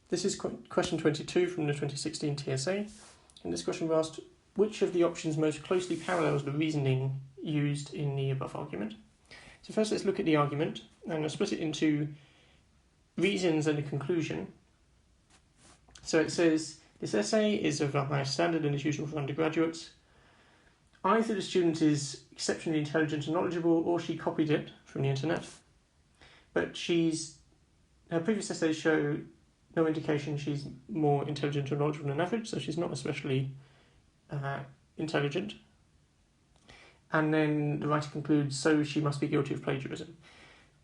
This is question 22 from the 2016 TSA. In this question we asked, which of the options most closely parallels the reasoning used in the above argument? So first let's look at the argument, and I'll split it into reasons and a conclusion. So it says, this essay is of a higher standard than is usual for undergraduates. Either the student is exceptionally intelligent and knowledgeable, or she copied it from the internet. But her previous essays show no indication she's more intelligent or knowledgeable than average, so she's not especially intelligent. And then the writer concludes, so she must be guilty of plagiarism.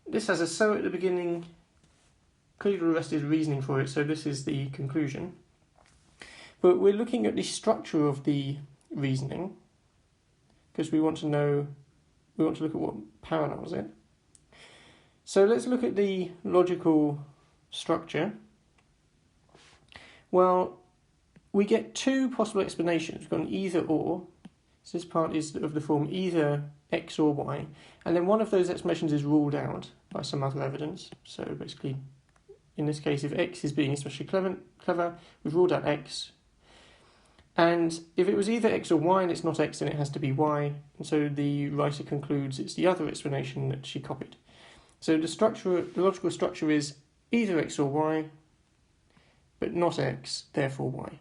This has a so at the beginning. Clearly the rest is reasoning for it, so this is the conclusion. But we're looking at the structure of the reasoning, because we want to look at what parallels it. So let's look at the logical structure. Well, we get two possible explanations. We've got an either or. So this part is of the form either x or y. And then one of those explanations is ruled out by some other evidence. So basically, in this case, if x is being especially clever, we've ruled out x. And if it was either x or y and it's not x, then it has to be y. And so the writer concludes it's the other explanation that she copied. So the logical structure is either x or y, but not x, therefore y.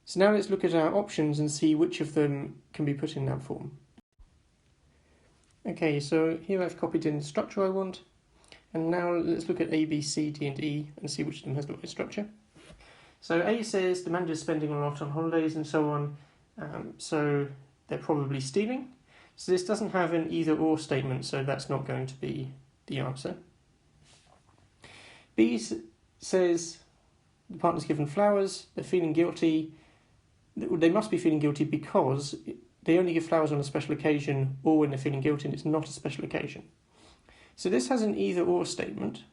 So now let's look at our options and see which of them can be put in that form. Okay, so here I've copied in the structure I want, and now let's look at A, B, C, D and E and see which of them has the right structure. So A says the manager's spending a lot on holidays and so on, so they're probably stealing. So this doesn't have an either or statement, so that's not going to be the answer. B says the partner's given flowers, they're feeling guilty. They must be feeling guilty because they only give flowers on a special occasion or when they're feeling guilty and it's not a special occasion. So this has an either or statement.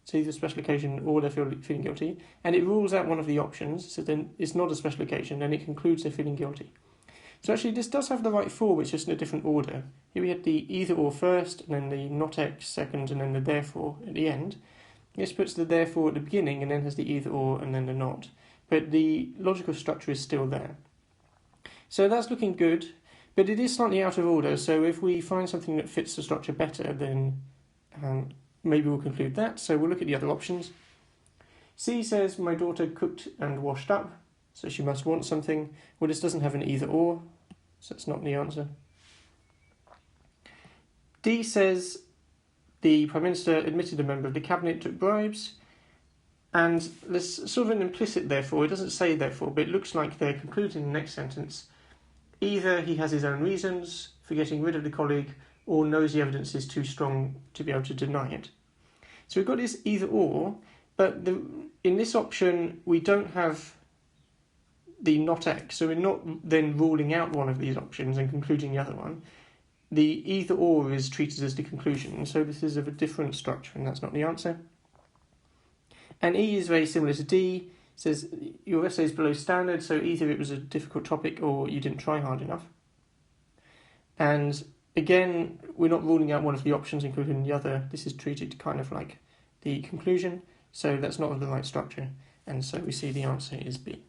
It's either a special occasion or they're feeling guilty, and it rules out one of the options, so then it's not a special occasion, and it concludes they're feeling guilty. So actually this does have the right form, it's just in a different order. Here we had the either or first, and then the not x second, and then the therefore at the end. This puts the therefore at the beginning, and then has the either or, and then the not. But the logical structure is still there. So that's looking good, but it is slightly out of order, so if we find something that fits the structure better, then maybe we'll conclude that. So we'll look at the other options. C says, my daughter cooked and washed up, so she must want something. Well, this doesn't have an either or, so that's not the answer. D says, the Prime Minister admitted a member of the Cabinet took bribes, and there's sort of an implicit therefore. It doesn't say therefore, but it looks like they're concluding the next sentence. Either he has his own reasons for getting rid of the colleague, or knows the evidence is too strong to be able to deny it. So we've got this either or, but in this option we don't have the not x, so we're not then ruling out one of these options and concluding the other one. The either or is treated as the conclusion, and so this is of a different structure, and that's not the answer. And E is very similar to D. It says your essay is below standard, so either it was a difficult topic or you didn't try hard enough. And again, we're not ruling out one of the options, including the other. This is treated kind of like the conclusion, so that's not of the right structure, and so we see the answer is B.